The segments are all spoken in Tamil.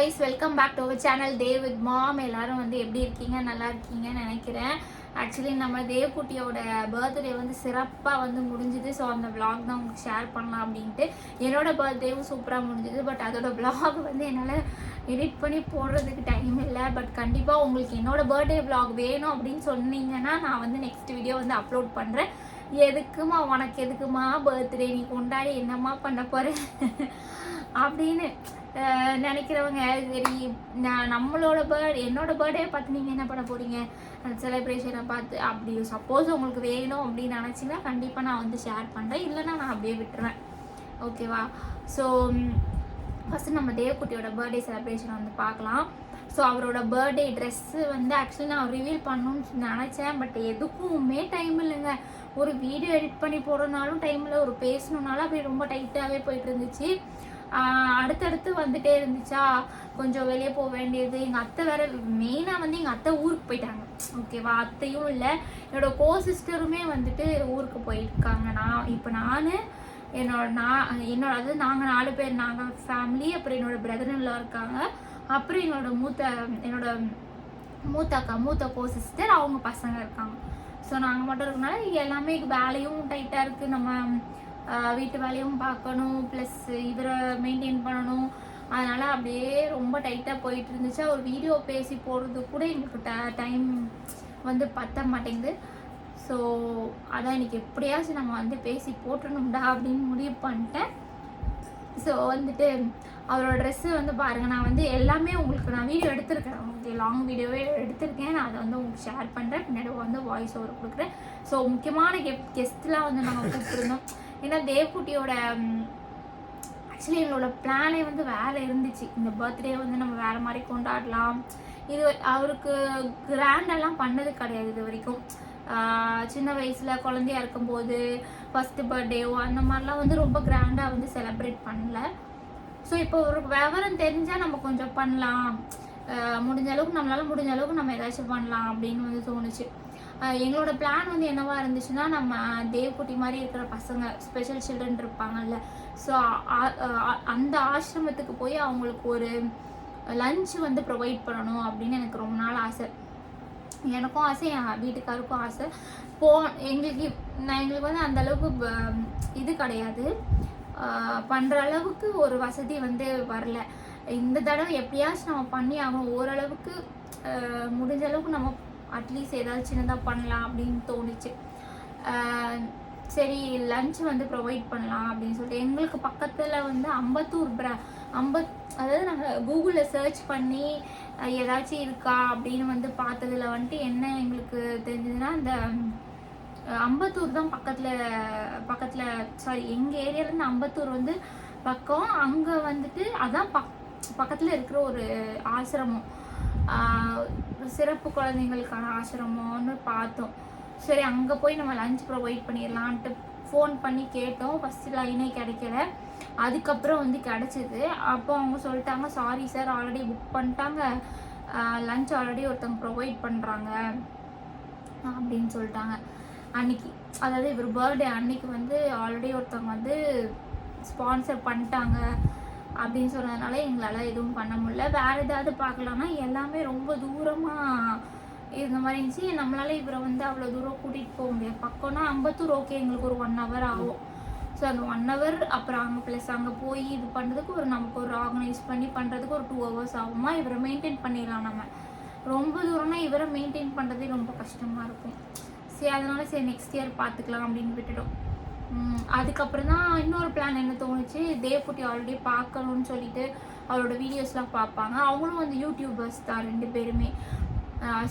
guys, welcome back to our channel Day with Mom. எல்லாரும் வந்து எப்படி இருக்கீங்க? நல்லா இருக்கீங்கன்னு நினைக்கிறேன். ஆக்சுவலி நம்ம தேவ்குட்டியோட பர்த்டே வந்து சிறப்பாக வந்து முடிஞ்சுது. ஸோ அந்த vlog தான் உங்களுக்கு ஷேர் பண்ணலாம் அப்படின்ட்டு. என்னோட பர்த்டேவும் சூப்பராக முடிஞ்சுது. பட் அதோட vlog வந்து என்னால் எடிட் பண்ணி போடுறதுக்கு டைம் இல்லை. பட் கண்டிப்பாக உங்களுக்கு என்னோட பர்த்டே vlog வேணும் அப்படின்னு சொன்னீங்கன்னா நான் வந்து நெக்ஸ்ட் வீடியோ வந்து அப்லோட் பண்ணுறேன். எதுக்குமா உனக்கு எதுக்குமா பர்த்டே, நீ கொண்டாடி என்னம்மா பண்ண போகிற அப்படின்னு நினைக்கிறவங்க. சரி, நம்மளோட என்னோட பர்த்டே பார்த்து நீங்கள் என்ன பண்ண போகிறீங்க, அந்த செலிப்ரேஷனை பார்த்து அப்படி சப்போஸ் உங்களுக்கு வேணும் அப்படின்னு நினச்சிங்கன்னா கண்டிப்பாக நான் வந்து ஷேர் பண்ணுறேன். இல்லைன்னா நான் அப்படியே விட்டுருவேன். ஓகேவா? ஸோ ஃபஸ்ட்டு நம்ம தேவ்குட்டியோட பர்த்டே செலிப்ரேஷனை வந்து பார்க்கலாம். ஸோ அவரோட பர்த்டே ட்ரெஸ்ஸு வந்து ஆக்சுவலி நான் ரிவீல் பண்ணணும்னு நினச்சேன். பட் எதுக்குமே டைம் இல்லைங்க. ஒரு வீடியோ எடிட் பண்ணி போடுறதுனாலும் டைம் இல்லை, ஒரு பேசணுன்னாலும் அப்படி ரொம்ப டைட்டாகவே போயிட்டு இருந்துச்சு. அடுத்தடுத்து வந்துட்டே இருந்துச்சா, கொஞ்சம் வெளியே போக வேண்டியது. எங்கள் அத்தை வேற, மெயினாக வந்து எங்கள் அத்தை ஊருக்கு போயிட்டாங்க. ஓகேவா? அத்தையும் இல்லை, என்னோட சிஸ்டருமே வந்துட்டு ஊருக்கு போயிருக்காங்க. நான் அதாவது நாங்கள் 4 பேர், நாங்கள் ஃபேமிலி, அப்புறம் என்னோட பிரதர்லாம் இருக்காங்க, அப்புறம் என்னோட மூத்த சிஸ்டர், அவங்க பசங்க இருக்காங்க. ஸோ நாங்கள் மட்டும் இருக்கனால எல்லாமே வேலையும் டைட்டாக இருக்குது. நம்ம வீட்டு வேலையும் பார்க்கணும், ப்ளஸ் இவரை மெயின்டைன் பண்ணணும். அதனால் அப்படியே ரொம்ப டைட்டாக போயிட்டு இருந்துச்சா, ஒரு வீடியோ பேசி போடுறதுக்கு கூட எங்களுக்கு டைம் வந்து பத்த மாட்டேங்குது. ஸோ அதான் இன்றைக்கி எப்படியாச்சும் நம்ம வந்து பேசி போட்டுணும்டா அப்படின்னு முடிவு பண்ணிட்டேன். ஸோ வந்துட்டு அவரோட ட்ரெஸ்ஸு வந்து பாருங்கள், நான் வந்து எல்லாமே உங்களுக்கு நான் வீடியோ எடுத்திருக்கேன். ஓகே, லாங் வீடியோவே எடுத்திருக்கேன். நான் அதை வந்து உங்களுக்கு ஷேர் பண்ணுறேன். பின்னாடி வந்து வாய்ஸ் ஓவர் கொடுக்குறேன். ஸோ முக்கியமான கெஸ்ட்லாம் வந்து நாங்கள் கூப்பிட்டுருந்தோம். ஏன்னா தேவ்குட்டியோட ஆக்சுவலி எங்களோட பிளானே வந்து வேறு இருந்துச்சு. இந்த பர்த்டே வந்து நம்ம வேறு மாதிரி கொண்டாடலாம். இது அவருக்கு கிராண்டெல்லாம் பண்ணது கிடையாது இது வரைக்கும். சின்ன வயசில் குழந்தையா இருக்கும்போது ஃபஸ்ட்டு பர்த்டேவோ அந்த மாதிரிலாம் வந்து ரொம்ப கிராண்டாக வந்து செலிப்ரேட் பண்ணல. ஸோ இப்போ ஒரு விவரம் தெரிஞ்சால் நம்ம கொஞ்சம் பண்ணலாம், நம்மளால் முடிஞ்ச அளவுக்கு நம்ம ஏதாச்சும் பண்ணலாம் அப்படின்னு வந்து தோணுச்சு. எங்களோட பிளான் வந்து என்னவா இருந்துச்சுன்னா, நம்ம தேவ்குட்டி மாதிரி இருக்கிற பசங்க, ஸ்பெஷல் சில்ட்ரன் இருப்பாங்கல்ல, ஸோ அந்த ஆசிரமத்துக்கு போய் அவங்களுக்கு ஒரு லஞ்ச் வந்து ப்ரொவைட் பண்ணணும் அப்படின்னு எனக்கு ரொம்ப நாள் ஆசை. எனக்கும் ஆசை, என் வீட்டுக்காருக்கும் ஆசை. எங்களுக்கு வந்து அந்த அளவுக்கு இது கிடையாது, பண்ணுற அளவுக்கு ஒரு வசதி வந்து வரல. இந்த தடவை எப்படியாச்சும் நம்ம பண்ணி ஆகணும். ஓரளவுக்கு முடிஞ்ச அளவுக்கு நம்ம அட்லீஸ்ட் ஏதாவது சின்னதாக பண்ணலாம் அப்படின்னு தோணுச்சு. சரி, லஞ்ச் வந்து ப்ரொவைட் பண்ணலாம் அப்படின்னு சொல்லிட்டு எங்களுக்கு பக்கத்தில் வந்து அதாவது நாங்கள் கூகுளில் சர்ச் பண்ணி ஏதாச்சும் இருக்கா அப்படின்னு வந்து பார்த்ததுல வந்துட்டு என்ன எங்களுக்கு தெரிஞ்சதுன்னா, இந்த அம்பத்தூர் தான் பக்கத்தில் சாரி, எங்கள் ஏரியாவிலேருந்து அம்பத்தூர் வந்து பக்கம். அங்கே வந்துட்டு அதான் பக்கத்தில் இருக்கிற ஒரு ஆசிரமம், சிறப்பு குழந்தைங்களுக்கான ஆசிரமம்னு பார்த்தோம். சரி, அங்கே போய் நம்ம லஞ்ச் ப்ரொவைட் பண்ணிடலான்ட்டு ஃபோன் பண்ணி கேட்டோம். ஃபஸ்ட்டு லைனே கிடைக்கல, அதுக்கப்புறம் வந்து கிடச்சிது. அப்போ அவங்க சொல்லிட்டாங்க, சாரி சார், ஆல்ரெடி புக் பண்ணிட்டாங்க, லஞ்ச் ஆல்ரெடி ஒருத்தவங்க ப்ரொவைட் பண்ணுறாங்க அப்படின்னு சொல்லிட்டாங்க. அன்னைக்கு, அதாவது இவர் பர்த்டே அன்னைக்கு வந்து ஆல்ரெடி ஒருத்தவங்க வந்து ஸ்பான்சர் பண்ணிட்டாங்க அப்படின்னு சொன்னதுனால எங்களால் எதுவும் பண்ண முடியல. வேறு ஏதாவது பார்க்கலான்னா எல்லாமே ரொம்ப தூரமாக இருந்த மாதிரி இருந்துச்சு. நம்மளால் இவரை வந்து அவ்வளோ தூரம் கூட்டிகிட்டு போக முடியாது. பக்கம்னா அம்பத்தூர், ஓகே, எங்களுக்கு ஒரு 1 hour ஆகும். ஸோ அந்த 1 hour அப்புறம் அங்கே போய் இது பண்ணுறதுக்கு நமக்கு ஒரு ஆர்கனைஸ் பண்ணி பண்ணுறதுக்கு ஒரு 2 hours ஆகுமா. இவரை மெயின்டைன் பண்ணிடலாம். நம்ம ரொம்ப தூரம்னா இவரை மெயின்டைன் பண்ணுறதே ரொம்ப கஷ்டமாக இருக்கும். சரி, அதனால நெக்ஸ்ட் இயர் பார்த்துக்கலாம் அப்படின்னு விட்டுட்டோம். அதுக்கப்புறம் தான் இன்னொரு பிளான் என்ன தோணுச்சு, தேவ்குட்டி ஆல்ரெடி பார்க்கணும்னு சொல்லிட்டு அவரோட வீடியோஸ்லாம் பார்ப்பாங்க. அவங்களும் வந்து யூடியூபர்ஸ் தான் 2 பேருமே.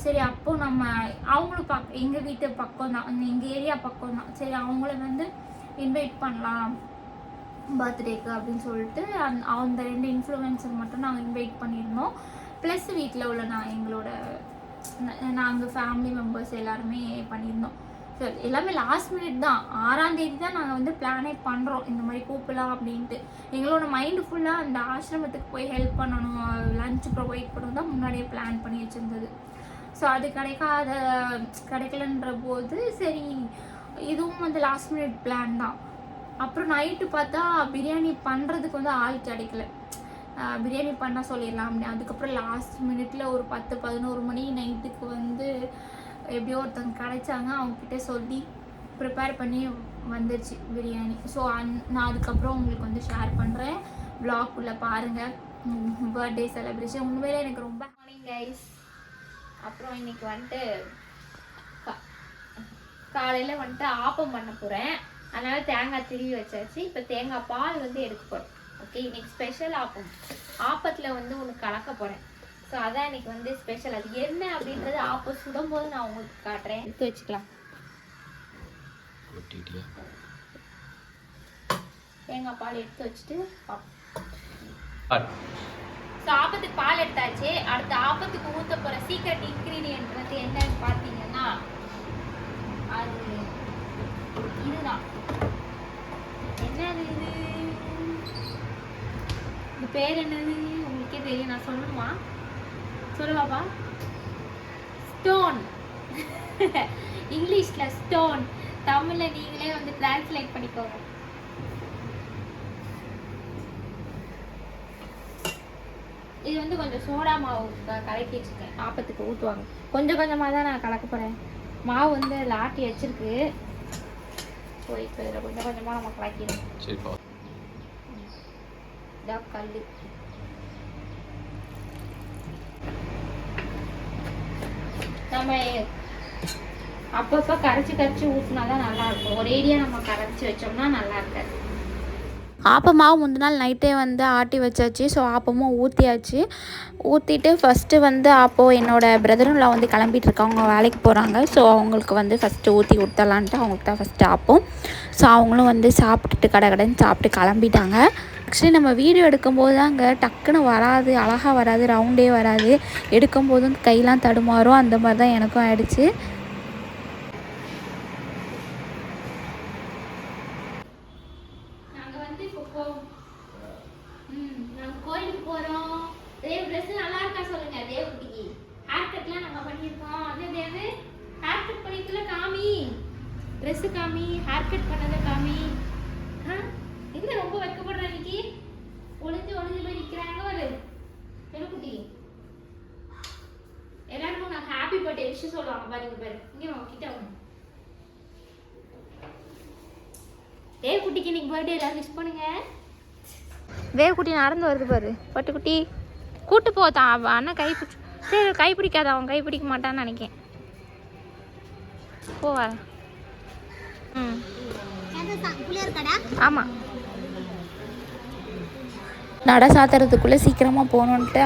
சரி, அப்போ நம்ம அவங்களும் எங்கள் வீட்டு பக்கம் தான், எங்கள் ஏரியா பக்கம் தான். சரி, அவங்கள வந்து இன்வைட் பண்ணலாம் பர்த்டேக்கு அப்படின்னு சொல்லிட்டு அந்த 2 இன்ஃப்ளூயன்சர் மட்டும் நாங்கள் இன்வைட் பண்ணியிருந்தோம். ப்ளஸ் வீட்டில் உள்ள நாங்கள் ஃபேமிலி மெம்பர்ஸ் எல்லாருமே பண்ணியிருந்தோம். ஸோ எல்லாமே லாஸ்ட் மினிட் தான், 6ஆம் தேதி தான் நாங்கள் வந்து பிளானே பண்ணுறோம் இந்த மாதிரி கூப்பிடலாம் அப்படின்ட்டு. எங்களோட மைண்டு ஃபுல்லாக அந்த ஆசிரமத்துக்கு போய் ஹெல்ப் பண்ணணும், லஞ்ச் ப்ரொவைட் பண்ணணும் தான் முன்னாடியே பிளான் பண்ணி வச்சுருந்தது. ஸோ அது கிடைக்கலன்ற போது சரி, இதுவும் வந்து லாஸ்ட் மினிட் பிளான் தான். அப்புறம் நைட்டு பார்த்தா பிரியாணி பண்ணுறதுக்கு வந்து ஆள் கிடைக்கல. பிரியாணி பண்ண சொல்லிடலாம். அதுக்கப்புறம் லாஸ்ட் மினிட்ல ஒரு 10-11 மணி நைட்டுக்கு வந்து எப்படியோ ஒருத்தவங்க கிடைச்சாங்க. அவங்கக்கிட்ட சொல்லி ப்ரிப்பேர் பண்ணி வந்துருச்சு பிரியாணி. ஸோ நான் அதுக்கப்புறம் உங்களுக்கு வந்து ஷேர் பண்ணுறேன். வ்ளாக்குள்ளே பாருங்கள். பர்த்டே செலிப்ரேஷன் உண்மையிலே எனக்கு ரொம்ப மார்னிங் கைஸ். அப்புறம் இன்னைக்கு வந்துட்டு காலையில் வந்துட்டு ஆப்பம் பண்ண போகிறேன். அதனால் தேங்காய் திருவி வச்சாச்சு. இப்போ தேங்காய் பால் வந்து எடுக்க போகிறேன். ஓகே, இன்னைக்கு ஸ்பெஷல் ஆப்பத்தில் வந்து ஒன்று கலக்க போகிறேன். ஸோ அதான் இன்னைக்கு வந்து ஸ்பெஷல். அது என்ன அப்படின்றது ஆப்பம் சுடும் போது நான் உங்களுக்கு காட்டுறேன். எடுத்து வச்சுக்கலாம். தேங்காய் பால் எடுத்து வச்சுட்டு ஸோ ஆப்பத்துக்கு பால் எடுத்தாச்சு. அடுத்த ஆப்பத்துக்கு ஊற்ற போகிற சீக்ரெட் இன்க்ரீடியன்ட் வந்து என்னன்னு பார்த்தீங்கன்னா அது இதுதான். என்னது இது பேர் என்னது உங்களுக்கே தெரியும். நான் சொல்லணுமா? சொல்லுவாப்பா. ஸ்டோன். இங்கிலீஷில் ஸ்டோன், தமிழில் நீங்களே வந்து டிரான்ஸ்லேட் பண்ணிக்கோங்க. இது வந்து கொஞ்சம் சோடா மாவு கலக்கி வச்சுருக்கேன். ஆப்பத்துக்கு ஊற்றுவாங்க. கொஞ்சம் கொஞ்சமாக தான் நான் கலக்க போகிறேன். மாவு வந்து அதில் ஆட்டி வச்சிருக்கு. ஸோ இப்போ இதில் கொஞ்சம் கொஞ்சமாக நம்ம கலக்கிடுவோம். இதான் கல். நம்ம அப்பப்போ கரைச்சி ஊற்றினா தான் நல்லாயிருக்கும். ஒரேடியாக நம்ம கரைச்சி வச்சோம்னா நல்லா இருக்காது. ஆப்பமாவு முந்தின நாள் நைட்டே வந்து ஆட்டி வச்சாச்சு. ஸோ ஆப்பமும் ஊற்றியாச்சு. ஊற்றிட்டு ஃபஸ்ட்டு வந்து என்னோடய பிரதரும்ல வந்து கிளம்பிட்டுருக்காங்க. அவங்க வேலைக்கு போகிறாங்க. ஸோ அவங்களுக்கு வந்து ஃபஸ்ட்டு ஊற்றி கொடுத்தலான்ட்டு அவங்களுக்கு தான் ஃபஸ்ட்டு ஆப்பம். ஸோ அவங்களும் வந்து சாப்பிட்டுட்டு கடைன்னு சாப்பிட்டு கிளம்பிட்டாங்க. ஆக்சுவலி நம்ம வீடியோ எடுக்கும்போது தாங்க டக்குன்னு வராது, அழகாக வராது, ரவுண்டே வராது. எடுக்கும்போதும் கையெல்லாம் தடுமாறும். அந்த மாதிரி தான் எனக்கும் ஆயிடுச்சு. கோயிலுக்கு போகிறோம். தேவ் ட்ரெஸ் நல்லா இருக்கா சொல்லுங்க. தேவகுட்டிக்கு ஹேர் கட்லாம் நம்ம பண்ணியிருக்கோம். அது தேவு ஹேர் கட் பண்ணிட்டுல காமி, ட்ரெஸ்ஸு காமி, ஹேர் கட் பண்ணதை காமி. என்ன ரொம்ப வெக்கப்படுற இன்னைக்கு? ஒளிஞ்சு போய் நிற்கிறாங்க ஒரு தேவகுட்டி. எல்லாருக்கும் நான் ஹாப்பி பர்த்டே விஷயம் சொல்லுவாங்க. பாருங்க பாரு, இங்கே கிட்ட வாங்க. தேவகுட்டிக்கு இன்னைக்கு பர்த்டே எல்லாரும் விஷ் பண்ணுங்க. தேவகுட்டி நடந்து வருது பாரு. பட்டுக்குட்டி கூட்டு போத்தான். அண்ணன் கை பிடிச்சி. சரி கை பிடிக்காத, அவன் கை பிடிக்க மாட்டான்னு நினைக்கேன். போவா. ஆமாம். நட சாத்துறதுக்குள்ளே சீக்கிரமாக போகணுன்ட்டு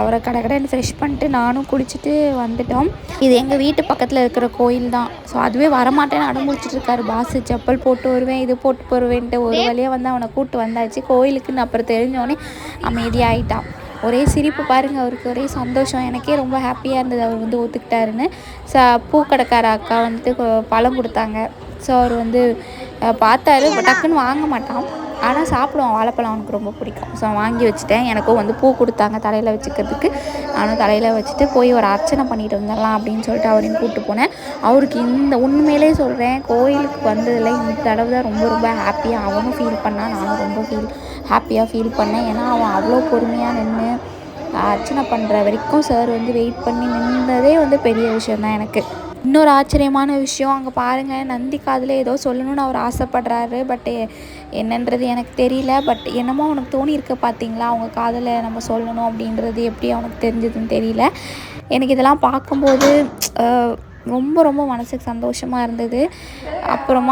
அவரை கடைன்னு ஃப்ரெஷ் பண்ணிட்டு நானும் குளிச்சுட்டு வந்துட்டோம். இது எங்கள் வீட்டு பக்கத்தில் இருக்கிற கோயில் தான். ஸோ அதுவே வரமாட்டேன்னு அடம்பிடிச்சிட்ருக்காரு பாஸு. செப்பல் போட்டு வருவேன், இது போட்டு போடுவேன்ட்டு ஒரு வழியாக வந்து அவனை கூப்பிட்டு வந்தாச்சு கோயிலுக்குன்னு. அப்புறம் தெரிஞ்சோடனே அமைதியாகிட்டான். ஒரே சிரிப்பு பாருங்கள் அவருக்கு, ஒரே சந்தோஷம். எனக்கே ரொம்ப ஹாப்பியாக இருந்தது அவர் வந்து ஒத்துக்கிட்டாருன்னு. பூக்கடைக்கார அக்கா வந்துட்டு பழம் கொடுத்தாங்க. ஸோ அவர் வந்து பார்த்தாரு, டக்குன்னு வாங்க மாட்டான். ஆனால் சாப்பிடுவான். வாழைப்பழம் அவனுக்கு ரொம்ப பிடிக்கும். ஸோ வாங்கி வச்சுட்டேன். எனக்கும் வந்து பூ கொடுத்தாங்க தலையில் வச்சுக்கிறதுக்கு. நானும் தலையில் வச்சுட்டு போய் ஒரு அர்ச்சனை பண்ணிட்டு வந்துடலாம் அப்படின்னு சொல்லிட்டு அவரையும் கூப்பிட்டு போனேன். அவருக்கு உண்மையிலே சொல்கிறேன், கோயிலுக்கு வந்ததில் இந்த தடவை தான் ரொம்ப ரொம்ப ஹாப்பியாக அவனும் ஃபீல் பண்ணான். நானும் ரொம்ப ஹாப்பியாக ஃபீல் பண்ணேன். ஏன்னா அவன் அவ்வளோ பொறுமையாக நின்று அர்ச்சனை பண்ணுற வரைக்கும் சார் வந்து வெயிட் பண்ணி நின்றதே வந்து பெரிய விஷயந்தான் எனக்கு. இன்னொரு ஆச்சரியமான விஷயம், அங்கே பாருங்கள், நந்தி காதில் ஏதோ சொல்லணும்னு அவர் ஆசைப்படுறாரு. பட் என்னன்றது எனக்கு தெரியல. பட் என்னமோ அவனுக்கு தோணியிருக்கு பார்த்தீங்களா, அவங்க காதில் நம்ம சொல்லணும் அப்படின்றது எப்படி அவனுக்கு தெரிஞ்சதுன்னு தெரியல. எனக்கு இதெல்லாம் பார்க்கும்போது ரொம்ப ரொம்ப மனசுக்கு சந்தோஷமாக இருந்தது. அப்புறம்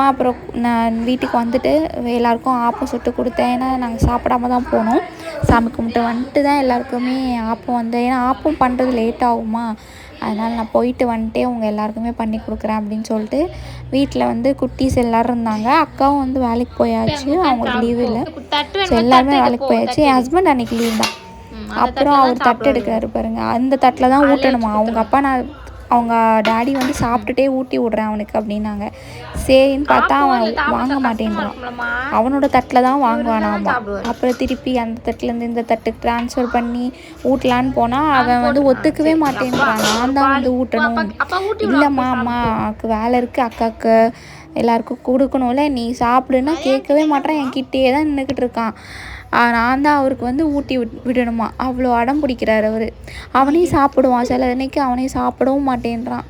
நான் வீட்டுக்கு வந்துட்டு எல்லாேருக்கும் ஆப்பம் சுட்டு கொடுத்தேன். ஏன்னா நாங்கள் சாப்பிடாம தான் போனோம். சாமி கும்பிட்டு வந்துட்டு தான் எல்லாருக்குமே ஆப்பம் வந்தேன். ஏன்னா ஆப்பம் பண்ணுறது லேட் ஆகுமா, அதனால் நான் போயிட்டு வந்துட்டே உங்கள் எல்லாருக்குமே பண்ணி கொடுக்குறேன் அப்படின்னு சொல்லிட்டு வீட்டில் வந்து குட்டீஸ் எல்லோரும் இருந்தாங்க. அக்காவும் வந்து வேலைக்கு போயாச்சு, அவங்களுக்கு லீவு இல்லை. ஸோ எல்லாருமே வேலைக்கு போயாச்சு. என் ஹஸ்பண்ட் அன்றைக்கி லீவ் தான். அப்புறம் அவர் தட்டு எடுக்கிறாரு பாருங்கள். அந்த தட்டில் தான் ஊட்டணுமா. அவங்க டாடி வந்து சாப்பிட்டுட்டே ஊட்டி விட்றேன் அவனுக்கு அப்படின்னாங்க. சரின்னு பார்த்தா அவன் வாங்க மாட்டேன்றான். அவனோட தட்டில் தான் வாங்குவானாமா. அப்புறம் திருப்பி அந்த தட்டிலேருந்து இந்த தட்டுக்கு ட்ரான்ஸ்ஃபர் பண்ணி ஊட்டலான்னு போனால் அவன் வந்து ஒத்துக்கவே மாட்டேன்றான். நான் தான் வந்து ஊட்டணும். இல்லைம்மா, அம்மாவுக்கு வேலை இருக்குது, அக்காவுக்கு எல்லாருக்கும் கொடுக்கணும்ல, நீ சாப்பிடுன்னா கேட்கவே மாட்டான். என் கிட்டே தான் நின்றுக்கிட்டு இருக்கான். நான் தான் அவருக்கு வந்து ஊட்டி விடணுமா. அவ்வளோ அடம் பிடிக்கிறார் அவர். அவனையும் சாப்பிடுவான், சில அன்னைக்கு அவனையும் சாப்பிடவும் மாட்டேன்றான்.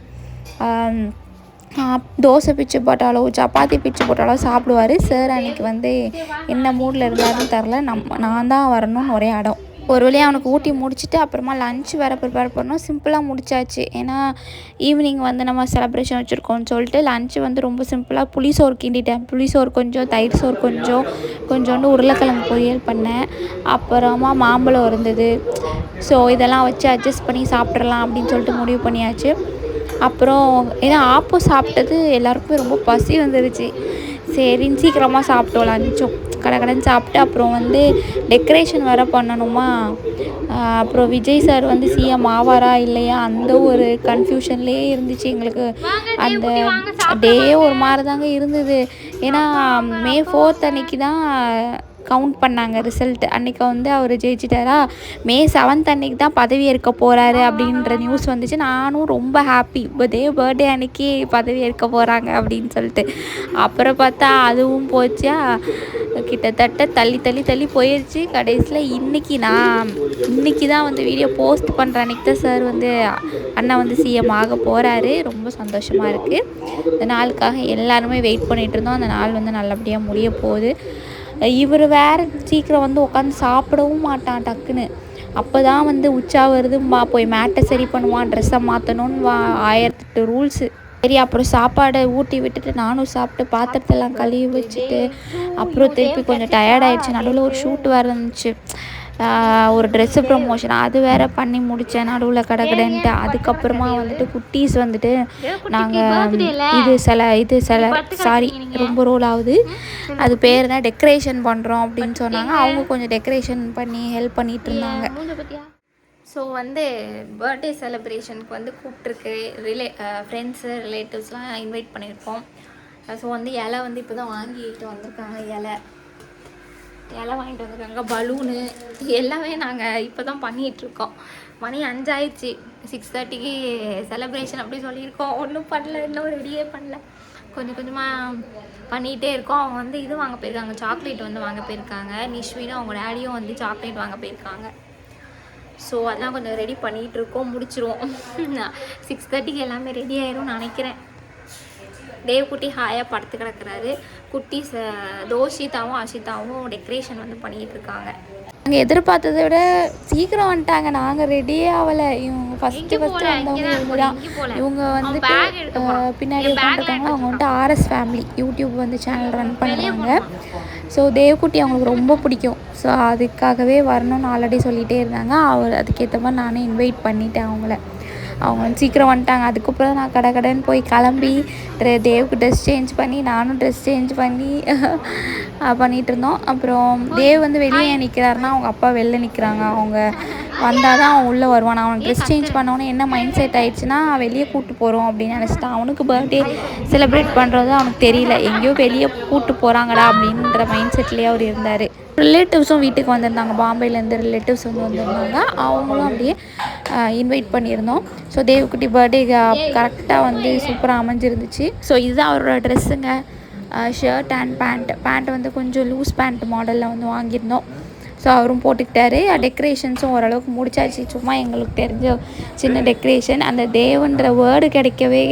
தோசை பிச்சு போட்டாலோ சப்பாத்தி பிச்சு போட்டாலோ சாப்பிடுவார். சார் அன்றைக்கி வந்து என்ன மூடில் இருந்தாலும் தரல, நான் தான் வரணும்னு ஒரே அடம். ஒரு வழியாக அவனுக்கு ஊட்டி முடிச்சுட்டு அப்புறமா லன்ச் வேறு ப்ரிப்பேர் பண்ணோம். சிம்பிளாக முடிச்சாச்சு. ஏன்னா ஈவினிங் வந்து நம்ம செலப்ரேஷன் வச்சுருக்கோம்னு சொல்லிட்டு லன்ச்சு வந்து ரொம்ப சிம்பிளாக புளிசோறு கிண்டிட்டேன். புளிசோறு கொஞ்சம், தயிர் சோறு கொஞ்சோண்டு உருளைக்கிழங்கு பொரியல் பண்ணேன். அப்புறமா மாம்பழம் இருந்தது. ஸோ இதெல்லாம் வச்சு அட்ஜஸ்ட் பண்ணி சாப்பிட்றலாம் அப்படின்னு சொல்லிட்டு முடிவு பண்ணியாச்சு. அப்புறம் ஏன்னா ஆப்போ சாப்பிட்டது எல்லாருக்குமே ரொம்ப பசி வந்துருச்சு. சரின்னு சீக்கிரமாக சாப்பிட்டோம் லன்ச்சும். கடைன்னு சாப்பிட்டு அப்புறம் வந்து டெக்கரேஷன் வேறு பண்ணணுமா. அப்புறம் விஜய் சார் வந்து சிஎம் ஆவாரா இல்லையா அந்த ஒரு கன்ஃபியூஷன்லேயே இருந்துச்சு எங்களுக்கு. அந்த டே ஒரு மாதிரி தாங்க இருந்தது. ஏன்னா May 4 அன்னைக்கு தான் கவுண்ட் பண்ணாங்க ரிசல்ட். அன்றைக்கி வந்து அவர் ஜெயிச்சிட்டாரா. May 7 அன்றைக்கி தான் பதவி ஏற்க போகிறாரு அப்படின்ற நியூஸ் வந்துச்சு. நானும் ரொம்ப ஹாப்பி, பர்த்டே அன்றைக்கி பதவி ஏற்க போகிறாங்க அப்படின்னு சொல்லிட்டு. அப்புறம் பார்த்தா அதுவும் போச்சா, கிட்டத்தட்ட தள்ளி போயிடுச்சு. கடைசியில் இன்றைக்கி தான் வந்து வீடியோ போஸ்ட் பண்ணுற அன்றைக்கி தான் சார் வந்து அண்ணா வந்து சிஎம் ஆக போகிறாரு. ரொம்ப சந்தோஷமாக இருக்குது. இந்த நாளுக்காக எல்லாருமே வெயிட் பண்ணிகிட்டு இருந்தோம். அந்த நாள் வந்து நல்லபடியாக முடிய போகுது. இவர் வேறு சீக்கிரம் வந்து உட்காந்து சாப்பிடவும் மாட்டான் டக்குன்னு. அப்போ தான் வந்து உச்சா வருதும்பா, போய் மேட்டை சரி பண்ணுவான், ட்ரெஸ்ஸை மாற்றணும்னு 1008 ரூல்ஸு. சரி அப்புறம் சாப்பாடை ஊட்டி விட்டுட்டு நானும் சாப்பிட்டு பாத்திரத்தெல்லாம் கழுவி வச்சுட்டு அப்புறம் திருப்பி கொஞ்சம் டயர்டாயிடுச்சு. நடுவில் ஒரு ஷூட் வேறு இருந்துச்சு, ஒரு ட்ரெஸ்ஸு ப்ரமோஷன், அது வேறு பண்ணி முடித்தேன் நடுவில் கடைன்ட்டு. அதுக்கப்புறமா வந்துட்டு குட்டீஸ் வந்துட்டு நாங்கள் சாரி ரொம்ப ரோல் ஆகுது, அது பேர் என்ன டெக்கரேஷன் பண்ணுறோம் அப்படின்னு சொன்னாங்க. அவங்க கொஞ்சம் டெக்கரேஷன் பண்ணி ஹெல்ப் பண்ணிகிட்டு இருந்தாங்க. ஸோ வந்து பர்த்டே செலிப்ரேஷனுக்கு வந்து கூப்பிட்ருக்கு ஃப்ரெண்ட்ஸு ரிலேட்டிவ்ஸ்லாம் இன்வைட் பண்ணியிருக்கோம். ஸோ வந்து இலை வந்து இப்போ தான் வாங்கிட்டு வந்திருக்காங்க. இலை வாங்கிட்டு வந்திருக்காங்க, பலூனு எல்லாமே நாங்கள் இப்போ தான் பண்ணிகிட்ருக்கோம். மணி 5 ஆயிடுச்சு. 6:30க்கு செலிப்ரேஷன் அப்படி சொல்லியிருக்கோம். ஒன்றும் பண்ணல, இன்னும் ரெடியே பண்ணல. கொஞ்சமாக பண்ணிகிட்டே இருக்கோம். அவங்க வந்து இது வாங்க போயிருக்காங்க, சாக்லேட் வந்து வாங்க போயிருக்காங்க. நிஷ்வினும் அவங்க டேடியும் வந்து சாக்லேட் வாங்க போயிருக்காங்க. ஸோ அதெல்லாம் கொஞ்சம் ரெடி பண்ணிகிட்ருக்கோம், முடிச்சிருவோம். 6:30க்கு எல்லாமே ரெடி ஆயிரும் நினைக்கிறேன். தேவ்குட்டி ஹாயாக படுத்து கிடக்கிறாரு. குட்டி தோஷிதாவும் அஷிதாவும் டெக்கரேஷன் வந்து பண்ணிகிட்டு இருக்காங்க. நாங்கள் எதிர்பார்த்ததை விட சீக்கிரம் வந்துட்டாங்க. நாங்கள் ரெடியே ஆகலை. இவங்க ஃபஸ்ட்டு வந்தவங்க இவங்க தான். இவங்க வந்துட்டு பின்னாடி உட்காந்துருக்காங்க. அவங்க வந்துட்டு ஆர்எஸ் ஃபேமிலி யூடியூப் வந்து சேனல் ரன் பண்ணுறாங்க. ஸோ தேவ்குட்டி அவங்களுக்கு ரொம்ப பிடிக்கும். ஸோ அதுக்காகவே வரணும்னு ஆல்ரெடி சொல்லிகிட்டே இருந்தாங்க. அதுக்கேற்ற மாதிரி நானே இன்வைட் பண்ணிட்டேன் அவங்கள. அவங்க வந்து சீக்கிரம் வந்துட்டாங்க. அதுக்கப்புறம் நான் கடைன்னு போய் கிளம்பி தேவுக்கு ட்ரெஸ் சேஞ்ச் பண்ணி நானும் ட்ரெஸ் சேஞ்ச் பண்ணி பண்ணிகிட்டு இருந்தோம். அப்புறம் தேவ் வந்து வெளியே நிற்கிறாருன்னா அவங்க அப்பா வெளில நிற்கிறாங்க. அவங்க வந்தால் தான் அவன் உள்ளே வருவான். அவனுக்கு ட்ரெஸ் சேஞ்ச் பண்ணோன்னே என்ன மைண்ட் செட் ஆகிடுச்சுன்னா வெளியே கூப்பிட்டு போகிறோம் அப்படின்னு நினச்சிட்டான். அவனுக்கு பர்த்டே செலிப்ரேட் பண்ணுறது அவனுக்கு தெரியல, எங்கேயோ வெளியே கூப்பிட்டு போகிறாங்கடா அப்படின்ற மைண்ட் செட்லேயே அவர் இருந்தார். ரிலேட்டிவ்ஸும் வீட்டுக்கு வந்திருந்தாங்க, பாம்பேலேருந்து ரிலேட்டிவ்ஸ் வந்திருந்தாங்க. அவங்களும் அப்படியே இன்வைட் பண்ணியிருந்தோம். ஸோ தேவ்குட்டி பர்த்டே கரெக்டாக வந்து சூப்பராக அமைஞ்சிருந்துச்சு. ஸோ இதுதான் அவரோட ட்ரெஸ்ஸுங்க, ஷர்ட் அண்ட் பேண்ட் வந்து கொஞ்சம் லூஸ் பேண்ட் மாடலில் வந்து வாங்கியிருந்தோம். ஸோ அவரும் போட்டுக்கிட்டாரு. டெக்கரேஷன்ஸும் ஓரளவுக்கு முடிச்சாச்சு. சும்மா எங்களுக்கு தெரிஞ்ச சின்ன டெக்கரேஷன். அந்த தேவன்ற வேர்டு கிடைக்கவே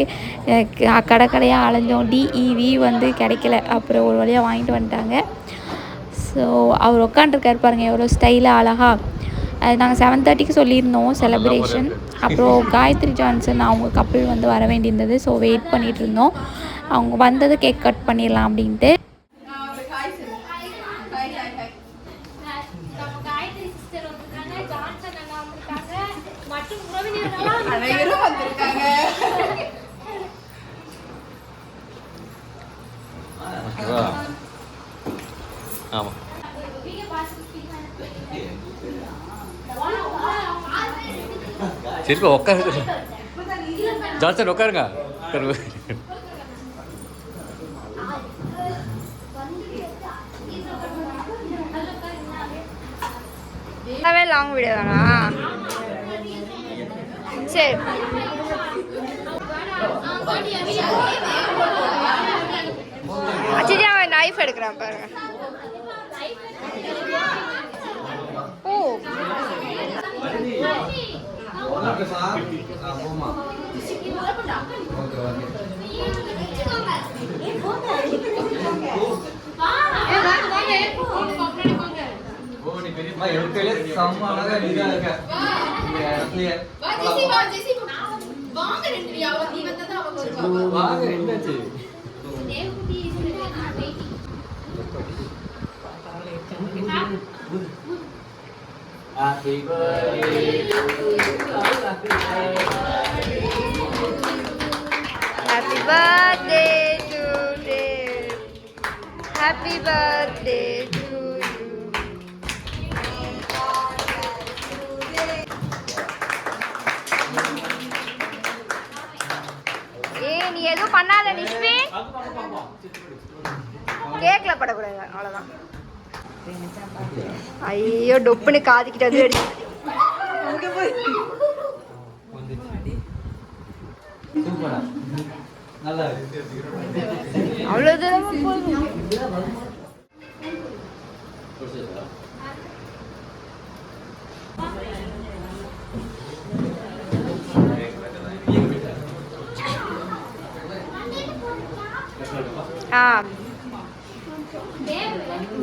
கடையாக அலைஞ்சோம். DEV வந்து கிடைக்கல. அப்புறம் ஒரு வழியாக வாங்கிட்டு வந்துட்டாங்க. ஸோ அவர் உட்காண்ட்ருக்காரு பாருங்கள் எவ்வளோ ஸ்டைலாக அழகாக. அது நாங்கள் 7:30க்கு சொல்லியிருந்தோம் செலிப்ரேஷன். அப்புறம் காயத்ரி ஜான்சன் அவங்க கப்பல் வந்து வர வேண்டியிருந்தது. ஸோ வெயிட் பண்ணிகிட்டு இருந்தோம். அவங்க வந்தது கேக் கட் பண்ணிடலாம் அப்படின்ட்டு. ஆமாம் சரிப்பா உட்காருங்க ஜான்சன் உட்காருங்க. லாங் வீடியோ தானா? சரி அச்சிஜி அவன் நைஃப் எடுக்கிறான் பாருங்க. Happy birthday to you. Happy birthday to you. Happy birthday to you. நீ எதுவும் பண்ணாத நிஷ்வி, கேக்ல படக்கூடாது, அவ்வளவுதான். ஐயோ டொப்புன்னு காதிக்கிட்டு வந்து அடி. அவ்வளவு தூரம் போதும்.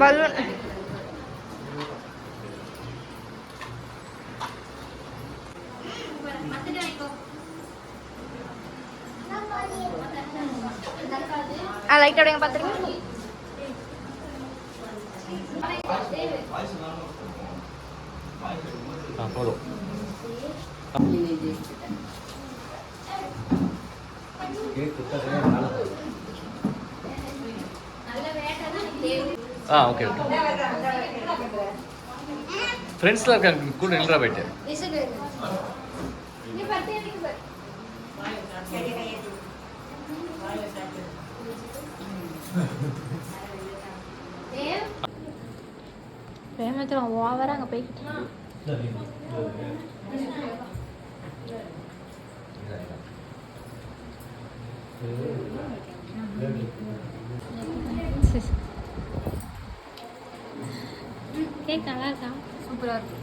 பலூன் லைட் அப்படிங்க பார்த்துருங்க. போதும். Okay okay. ஃப்ரெண்ட்ஸ்லாம் இருக்காங்க கூட நில்றா போயிட்டு. வேமத்தில் ஓவராக அங்கே போய்கிட்டு கேக் நல்லா இருக்கா? சூப்பராக இருக்கு.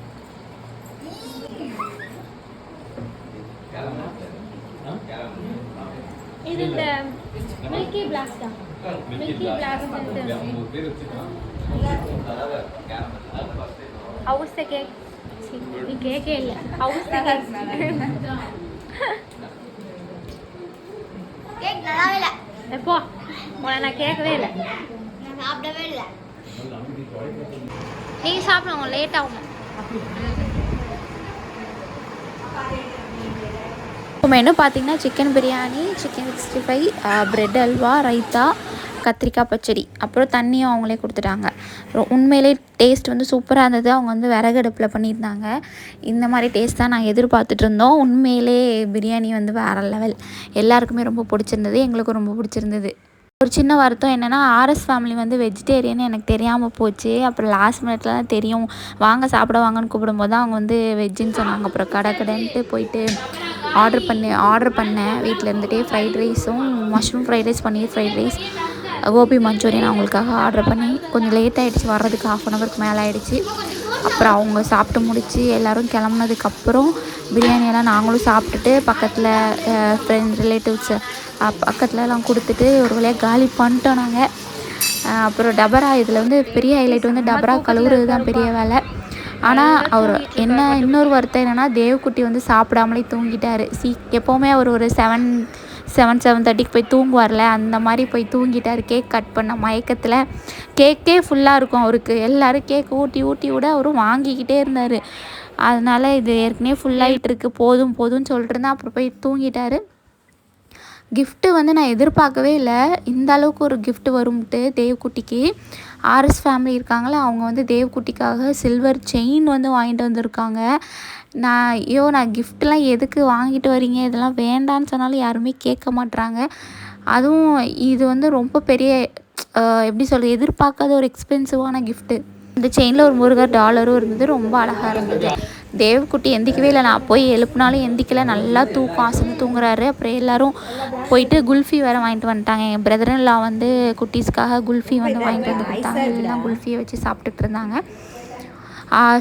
இது இந்த மில்கி பிளாஸ்டா? Milky blast how's the cake. நீ கேக்கே இல்லை, ஹவுஸ் த கேக். கேக் நல்லாவே இல்லை. எப்போ உங்களை நான் கேட்கவே இல்லை, நான் சாப்பிடவே இல்லை. நீங்கள் சாப்பிடுங்க, லேட் ஆகும். மெனு பார்த்தீங்கன்னா chicken biryani, chicken 65, bread halwa, raita, கத்திரிக்காய் பச்சடி, அப்புறம் தண்ணியும் அவங்களே கொடுத்துட்டாங்க. உண்மையிலே டேஸ்ட் வந்து சூப்பராக இருந்தது. அவங்க வந்து விறகடுப்பில் பண்ணியிருந்தாங்க. இந்த மாதிரி டேஸ்ட் தான் நாங்கள் எதிர்பார்த்துட்டு இருந்தோம். உண்மையிலே பிரியாணி வந்து வேறு லெவல். எல்லாருக்குமே ரொம்ப பிடிச்சிருந்தது, எங்களுக்கும் ரொம்ப பிடிச்சிருந்தது. ஒரு சின்ன வருத்தம் என்னென்னா, ஆர்எஸ் ஃபேமிலி வந்து வெஜிடேரியன் எனக்கு தெரியாமல் போச்சு. அப்புறம் லாஸ்ட் மினிட்ல தான் தெரியும், வாங்க சாப்பிட வாங்கன்னு கூப்பிடும்போது தான் அவங்க வந்து வெஜ்ஜுன்னு சொன்னாங்க. அப்புறம் கடைன்ட்டு போயிட்டு ஆர்டர் பண்ணேன். வீட்டில் இருந்துகிட்டே ஃப்ரைட் ரைஸும், மஷ்ரூம் ஃப்ரைட் ரைஸ், பன்னீர் ஃப்ரைட் ரைஸ், கோபி மஞ்சூரியன் அவங்களுக்காக ஆர்டர் பண்ணி கொஞ்சம் லேட் ஆகிடுச்சு, வர்றதுக்கு 1/2 ஹவருக்கு மேலே ஆகிடுச்சு. அப்புறம் அவங்க சாப்பிட்டு முடித்து எல்லோரும் கிளம்புனதுக்கப்புறம் பிரியாணியெல்லாம் நாங்களும் சாப்பிட்டுட்டு பக்கத்தில் ஃப்ரெண்ட் ரிலேட்டிவ்ஸ் பக்கத்துலலாம் கொடுத்துட்டு ஒரு வழியாக காலி பண்ணிட்டோம் நாங்கள். அப்புறம் டபரா, இதில் வந்து பெரிய ஹைலைட் வந்து டபரா கழுவுறது தான் பெரிய வேலை. ஆனால் அவர் இன்னொரு வருத்தம் என்னென்னா, தேவக்குட்டி வந்து சாப்பிடாமலே தூங்கிட்டார். எப்போவுமே அவர் ஒரு 7:30க்கு போய் தூங்குவார்ல, அந்த மாதிரி போய் தூங்கிட்டார். கேக் கட் பண்ண மயக்கத்தில். கேக்கே ஃபுல்லாக இருக்கும் அவருக்கு. எல்லோரும் கேக் ஊட்டி விட அவரும் வாங்கிக்கிட்டே இருந்தார். அதனால் இது ஏற்கனவே ஃபுல்லாகிட்டு இருக்குது, போதும்னு சொல்லிட்டு இருந்தேன். அப்புறம் போய் தூங்கிட்டார். கிஃப்ட்டு வந்து நான் எதிர்பார்க்கவே இல்லை, இந்த அளவுக்கு ஒரு கிஃப்ட் வரும்ட்டு தேவ்குட்டிக்கு. ஆர்எஸ் ஃபேமிலி இருக்காங்களே, அவங்க வந்து தேவ்குட்டிக்காக சில்வர் செயின் வந்து வாங்கிட்டு வந்திருக்காங்க. நான் கிஃப்ட்லாம் எதுக்கு வாங்கிட்டு வரீங்க, இதெல்லாம் வேண்டான்னு சொன்னாலும் யாருமே கேட்க மாட்றாங்க. அதுவும் இது வந்து ரொம்ப பெரிய எப்படி சொல்கிறது, எதிர்பார்க்காத ஒரு எக்ஸ்பென்சிவான கிஃப்ட்டு. இந்த செயினில் ஒரு முருகர் டாலரும் இருந்தது, ரொம்ப அழகாக இருந்தது. தேவ்குட்டி எந்திக்கவே இல்லை, நான் போய் எழுப்புனாலும் எந்திக்கலை, நல்லா அசந்து தூங்குறாரு. அப்புறம் எல்லோரும் போயிட்டு குல்ஃபி வேறு வாங்கிட்டு வந்துட்டாங்க. என் பிரதர்லாம் வந்து குட்டீஸ்க்காக குல்ஃபி வந்து வாங்கிட்டு வந்து கொடுத்தாங்க. எல்லாம் குல்ஃபியை வச்சு சாப்பிட்டுட்டு இருந்தாங்க.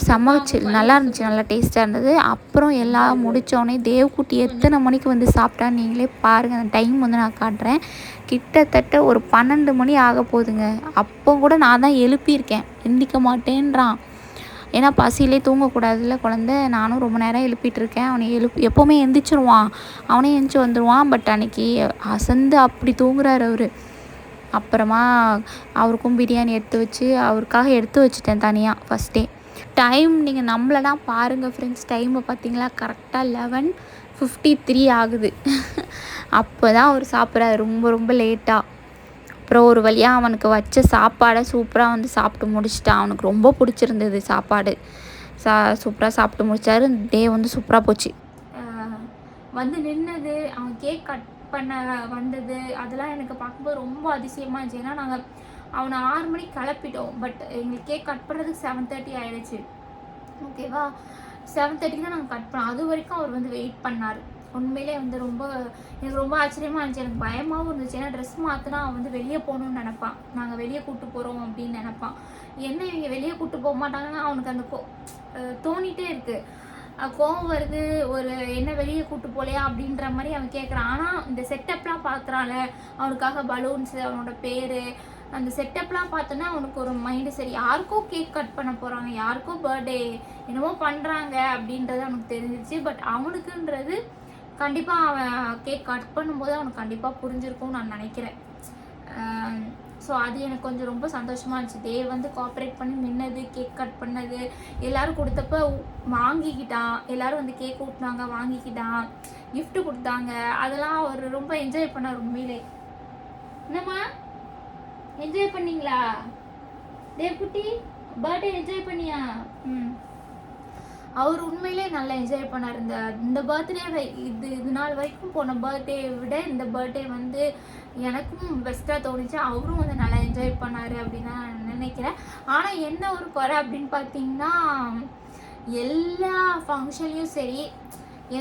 செம்ம நல்லா இருந்துச்சு, நல்லா டேஸ்ட்டாக இருந்தது. அப்புறம் எல்லாம் முடித்தோடனே தேவ்குட்டி எத்தனை மணிக்கு வந்து சாப்பிட்டான்னு நீங்களே பாருங்கள். அந்த டைம் வந்து நான் காட்டுறேன். கிட்டத்தட்ட ஒரு 12 மணி ஆக போகுதுங்க. அப்போ கூட நான் தான் எழுப்பியிருக்கேன், எந்திரிக்க மாட்டேன்றான். ஏன்னா பசியிலே தூங்கக்கூடாதுல்ல குழந்த. நானும் ரொம்ப நேரம் எழுப்பிட்டுருக்கேன். அவனை எப்போவுமே எந்திரிச்சிருவான், அவனே எழுந்திச்சி வந்துடுவான். பட் அன்றைக்கி அசந்து அப்படி தூங்குறாரு அவர். அப்புறமா அவருக்கும் பிரியாணி எடுத்து வச்சு அவருக்காக எடுத்து வச்சுட்டேன் தனியாக ஃபஸ்ட்டே. டைம் நீங்கள் நம்மளனா பாருங்கள் ஃப்ரெண்ட்ஸ், டைமை பார்த்தீங்களா, கரெக்டாக 11:53 ஆகுது. அப்போ தான் அவர் சாப்பிட்றாரு, ரொம்ப ரொம்ப லேட்டாக. அப்புறம் ஒரு வழியாக அவனுக்கு வச்ச சாப்பாடை சூப்பராக வந்து சாப்பிட்டு முடிச்சிட்டான். அவனுக்கு ரொம்ப பிடிச்சிருந்தது சாப்பாடு. சூப்பராக சாப்பிட்டு முடிச்சாரு. டே வந்து சூப்பராக போச்சு. வந்து நின்னது, அவன் கேக் கட் பண்ண வந்தது, அதெல்லாம் எனக்கு பார்க்கும்போது ரொம்ப அதிசயமாக இருந்துச்சு. ஏன்னா நாங்கள் அவனை 6 மணிக்கு கிளப்பிட்டோம். பட் எங்களுக்கு கேக் கட் பண்ணுறதுக்கு 7:30 ஆகிடுச்சு. ஓகேவா, 7:30 தான் நாங்கள் கட் பண்ணோம். அது வரைக்கும் அவர் வந்து வெயிட் பண்ணார். உண்மையிலே வந்து எனக்கு ரொம்ப ஆச்சரியமாக இருந்துச்சு. எனக்கு பயமாகவும் இருந்துச்சு. ஏன்னா ட்ரெஸ் மாற்றினா அவன் வந்து வெளியே போகணுன்னு நினப்பான், நாங்கள் வெளியே கூப்பிட்டு போகிறோம் அப்படின்னு நினப்பான். என்ன இவங்க வெளியே கூப்பிட்டு போக மாட்டாங்கன்னா அவனுக்கு அந்த தோணிகிட்டே இருக்குது, கோவம் வருது. ஒரு என்ன வெளியே கூப்பிட்டு போலையா அப்படின்ற மாதிரி அவன் கேட்குறான். ஆனால் இந்த செட்டப்லாம் பார்க்குறான்ல, அவனுக்காக பலூன்ஸு, அவனோட பேர், அந்த செட்டப்லாம் பார்த்தோன்னா அவனுக்கு ஒரு மைண்டு சரி. யாருக்கோ கேக் கட் பண்ண போகிறாங்க, யாருக்கோ பர்த்டே என்னமோ பண்ணுறாங்க அப்படின்றது அவனுக்கு தெரிஞ்சிச்சு. பட் அவனுக்குன்றது கண்டிப்பாக அவன் கேக் கட் பண்ணும்போது அவனுக்கு கண்டிப்பாக புரிஞ்சிருக்கும்னு நான் நினைக்கிறேன். ஸோ அது எனக்கு கொஞ்சம் ரொம்ப சந்தோஷமாக இருந்துச்சு. தேவ் வந்து கோஆப்ரேட் பண்ணி நின்னது, கேக் கட் பண்ணது, எல்லோரும் கொடுத்தப்ப வாங்கிக்கிட்டான். எல்லோரும் வந்து கேக் ஊட்டினாங்க, வாங்கிக்கிட்டான், கிஃப்ட்டு கொடுத்தாங்க. அதெல்லாம் அவர் ரொம்ப என்ஜாய் பண்ணார் உண்மையிலே. என்னம்மா என்ஜாய் பண்ணீங்களா தேவ்குட்டி? பர்த்டே என்ஜாய் பண்ணியா? அவர் உண்மையிலே நல்லா என்ஜாய் பண்ணார். இந்த பர்த்டே இது நாள் வரைக்கும் போன பர்த்டே விட இந்த பர்த்டே வந்து எனக்கும் பெஸ்ட்டாக தோணுச்சு. அவரும் வந்து நல்லா என்ஜாய் பண்ணார் அப்படின்னு தான் நான் நினைக்கிறேன். ஆனால் என்ன ஒரு குறை அப்படின்னு பார்த்தீங்கன்னா, எல்லா ஃபங்க்ஷன்லேயும் சரி,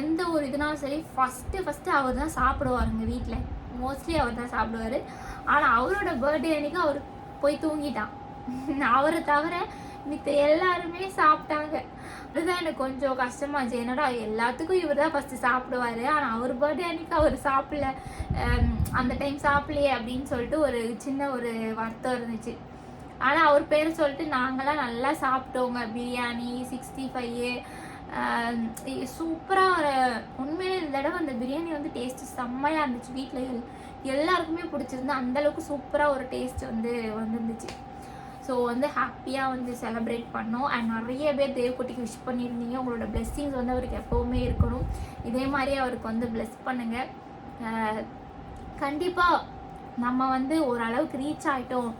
எந்த ஒரு இதுனாலும் சரி, ஃபஸ்ட்டு அவர் தான் சாப்பிடுவாருங்க வீட்டில். மோஸ்ட்லி அவர் தான் சாப்பிடுவார். ஆனால் அவரோட பர்த்டே அன்றைக்கி அவர் போய் தூங்கிட்டான். அவரை தவிர மித்த எல்லாருமே சாப்பிட்டாங்க. அதுதான் எனக்கு கொஞ்சம் கஷ்டமாச்சு. என்னடா எல்லாத்துக்கும் இவர் தான் ஃபஸ்ட்டு சாப்பிடுவார், ஆனால் அவர் பர்த்டே அன்றைக்கி அவர் சாப்பிடல, அந்த டைம் சாப்பிடலையே அப்படின்னு சொல்லிட்டு ஒரு சின்ன ஒரு வருத்தம் இருந்துச்சு. ஆனால் அவர் பேர் சொல்லிட்டு நாங்களாம் நல்லா சாப்பிட்டோங்க. பிரியாணி, 65 சூப்பராக. உண்மையிலே இந்த தடவை அந்த பிரியாணி வந்து டேஸ்ட்டு செம்மையாக இருந்துச்சு. வீட்டில் எல்லாருக்குமே பிடிச்சிருந்து, அந்தளவுக்கு சூப்பராக ஒரு டேஸ்ட் வந்து வந்துருந்துச்சு. ஸோ வந்து ஹாப்பியாக வந்து செலிப்ரேட் பண்ணோம். அண்ட் நிறைய பேர் தேவ்குட்டிக்கு விஷ் பண்ணியிருந்தீங்க. உங்களோட பிளெஸ்ஸிங்ஸ் வந்து அவருக்கு எப்போவுமே இருக்கணும். இதே மாதிரி அவருக்கு வந்து பிளெஸ் பண்ணுங்கள். கண்டிப்பாக நம்ம வந்து ஓரளவுக்கு ரீச் ஆகிட்டோம்,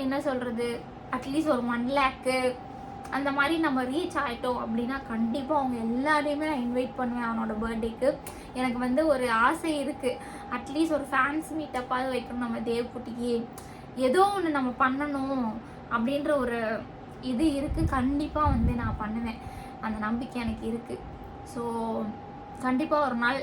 என்ன சொல்கிறது, அட்லீஸ்ட் ஒரு 1 lakh அந்த மாதிரி நம்ம ரீச் ஆகிட்டோம் அப்படின்னா கண்டிப்பாக அவங்க எல்லாரையுமே நான் இன்வைட் பண்ணுவேன் அவனோட பர்த்டேக்கு. எனக்கு வந்து ஒரு ஆசை இருக்குது, அட்லீஸ்ட் ஒரு ஃபேன்ஸ் மீட்டப்பாவது வைக்கணும் நம்ம தேவ்குட்டிக்கு. ஏதோ ஒன்று நம்ம பண்ணணும் அப்படின்ற ஒரு இது இருக்குது. கண்டிப்பாக வந்து நான் பண்ணுவேன், அந்த நம்பிக்கை எனக்கு இருக்குது. ஸோ கண்டிப்பாக ஒரு நாள்,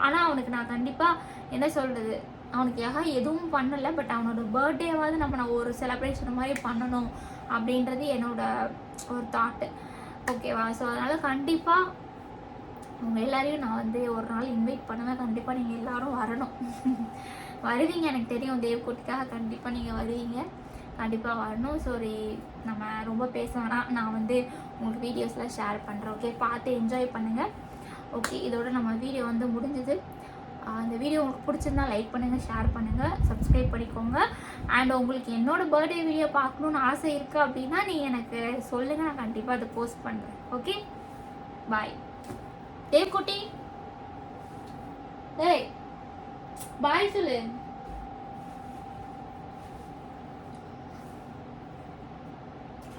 ஆனால் அவனுக்கு நான் கண்டிப்பாக என்ன சொல்கிறது, அவனுக்கு எதுவும் பண்ணலை. பட் அவனோட பர்த்டேவாவது நான் ஒரு செலிப்ரேஷன் மாதிரி பண்ணணும் அப்படின்றது என்னோட ஒரு தாட்டு. ஓகேவா? ஸோ அதனால் கண்டிப்பாக உங்கள் எல்லாரையும் நான் வந்து ஒரு நாள் இன்வைட் பண்ணுவேன். கண்டிப்பாக நீங்கள் எல்லோரும் வரணும். வருவீங்க எனக்கு தெரியும், தேவ்குட்டிக்காக கண்டிப்பாக நீங்கள் வருவீங்க, கண்டிப்பாக வரணும். சாரி, நம்ம ரொம்ப பேச வேணாம், நான் வந்து உங்களுக்கு வீடியோஸ்லாம் ஷேர் பண்ணுறேன். ஓகே, பார்த்து என்ஜாய் பண்ணுங்கள். ஓகே, இதோட நம்ம வீடியோ வந்து முடிஞ்சுது. அந்த வீடியோ உங்களுக்கு பிடிச்சிருந்தா லைக் பண்ணுங்கள், ஷேர் பண்ணுங்கள், சப்ஸ்கிரைப் பண்ணிக்கோங்க. அண்ட் உங்களுக்கு என்னோடய பர்த்டே வீடியோ பார்க்கணுன்னு ஆசை இருக்குது அப்படின்னா நீங்கள் எனக்கு சொல்லுங்கள், நான் கண்டிப்பாக அதை போஸ்ட் பண்ணுறேன். ஓகே, பாய். தேவ்குட்டி, ஏய் பாய் சொல்லு.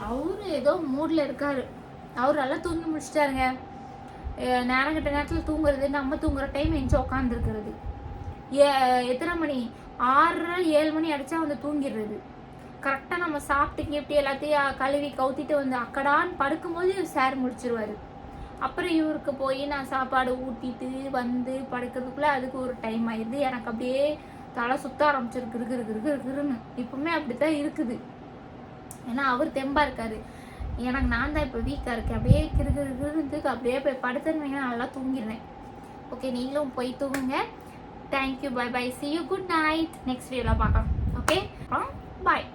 அவரு ஏதோ மூடில் இருக்காரு. அவர் நல்லா தூங்கி முடிச்சிட்டாருங்க. நேரம் கிட்ட நேரத்தில் தூங்குறது, நம்ம தூங்குற டைம் எஞ்சி உக்காந்துருக்கிறது. எத்தனை மணி, 6:30 7 மணி அடித்தா வந்து தூங்கிடுறது. கரெக்டாக நம்ம சாப்பிட்டு எப்படி எல்லாத்தையும் கழுவி கவுத்திட்டு வந்து அக்கடான்னு படுக்கும்போது சார் முடிச்சிருவார். அப்புறம் இவருக்கு போய் நான் சாப்பாடு ஊட்டிட்டு வந்து படுக்கிறதுக்குள்ளே அதுக்கு ஒரு டைம் ஆயிடுது. எனக்கு அப்படியே தலை சுத்த ஆரம்பிச்சிருக்குன்னு. இப்பவுமே அப்படி தான் இருக்குது. ஏன்னா அவர் தெம்பா இருக்காரு, எனக்கு நான் தான் இப்போ வீக்காக இருக்கேன். அப்படியே கிருகிருந்துக்கு அப்படியே போய் படுத்துன்னு நல்லா தூங்கிடுவேன். ஓகே, நீங்களும் போய் தூங்குங்க. Thank you, bye bye, see you, good night. Next வீடியோவில் பார்க்கலாம். ஓகே, பாய்.